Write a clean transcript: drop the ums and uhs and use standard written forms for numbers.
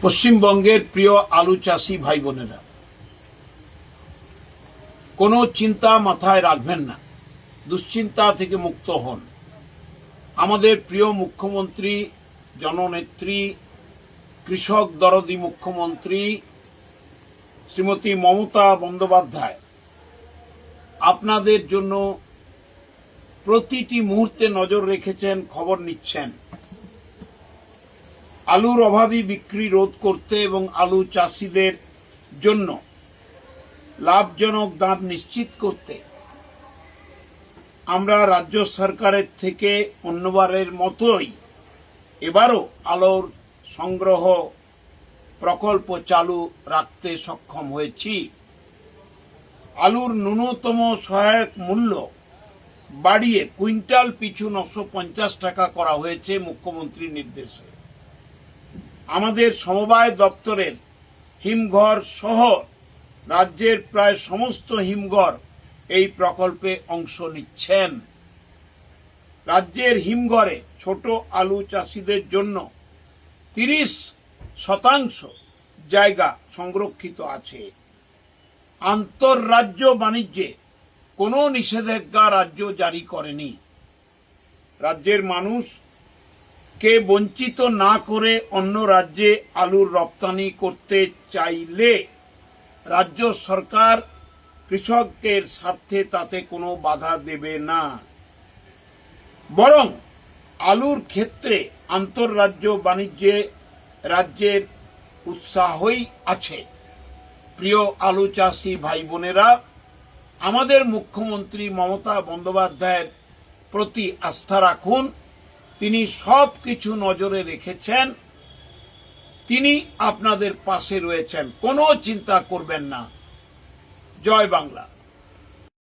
পশ্চিমবঙ্গের প্রিয় আলু চাষি ভাই বোনেরা, কোনো চিন্তা মাথায় রাখবেন না, দুশ্চিন্তা থেকে মুক্ত হন। আমাদের প্রিয় মুখ্যমন্ত্রী, জননেত্রী, কৃষক দরদি মুখ্যমন্ত্রী শ্রীমতী মমতা বন্দ্যোপাধ্যায় আপনাদের জন্য প্রতিটি মুহূর্তে নজর রেখেছেন, খবর নিচ্ছেন। আলুর অভাবী বিক্রি রোধ করতে এবং আলু চাষিদের জন্য লাভজনক দাম নিশ্চিত করতে আমরা রাজ্য সরকারের থেকে অন্যবারের মতোই এবারও আলুর সংগ্রহ প্রকল্প চালু রাখতে সক্ষম হয়েছি। আলুর ন্যূনতম সহায়ক মূল্য বাড়িয়ে কুইন্টাল পিছু 950 টাকা করা হয়েছে মুখ্যমন্ত্রীর নির্দেশে। আমাদের সমবায় দপ্তরের হিমঘর সহ রাজ্যের প্রায় সমস্ত হিমঘর এই প্রকল্পে অংশ নিচ্ছেন। রাজ্যের হিমঘরে ছোট আলু চাষিদের জন্য 30% জায়গা সংরক্ষিত আছে। আন্তঃরাজ্য বাণিজ্যে কোনো নিষেধাজ্ঞা রাজ্য জারি করেনি। রাজ্যের মানুষকে বঞ্চিত না করে অন্য রাজ্যে আলুর রপ্তানি করতে চাইলে রাজ্য সরকার কৃষকদের স্বার্থে তাতে কোনো বাধা দেবে না, বরং আলুর ক্ষেত্রে আন্তঃরাজ্য বাণিজ্যে রাজ্যের উৎসাহই আছে। প্রিয় আলু চাষি ভাই বোনেরা, আমাদের মুখ্যমন্ত্রী মমতা বন্দ্যোপাধ্যায়ের প্রতি আস্থা রাখুন। তিনি সব কিছু নজরে রেখেছেন, তিনি আপনাদের পাশে রয়েছেন, কোনো চিন্তা করবেন না। জয় বাংলা।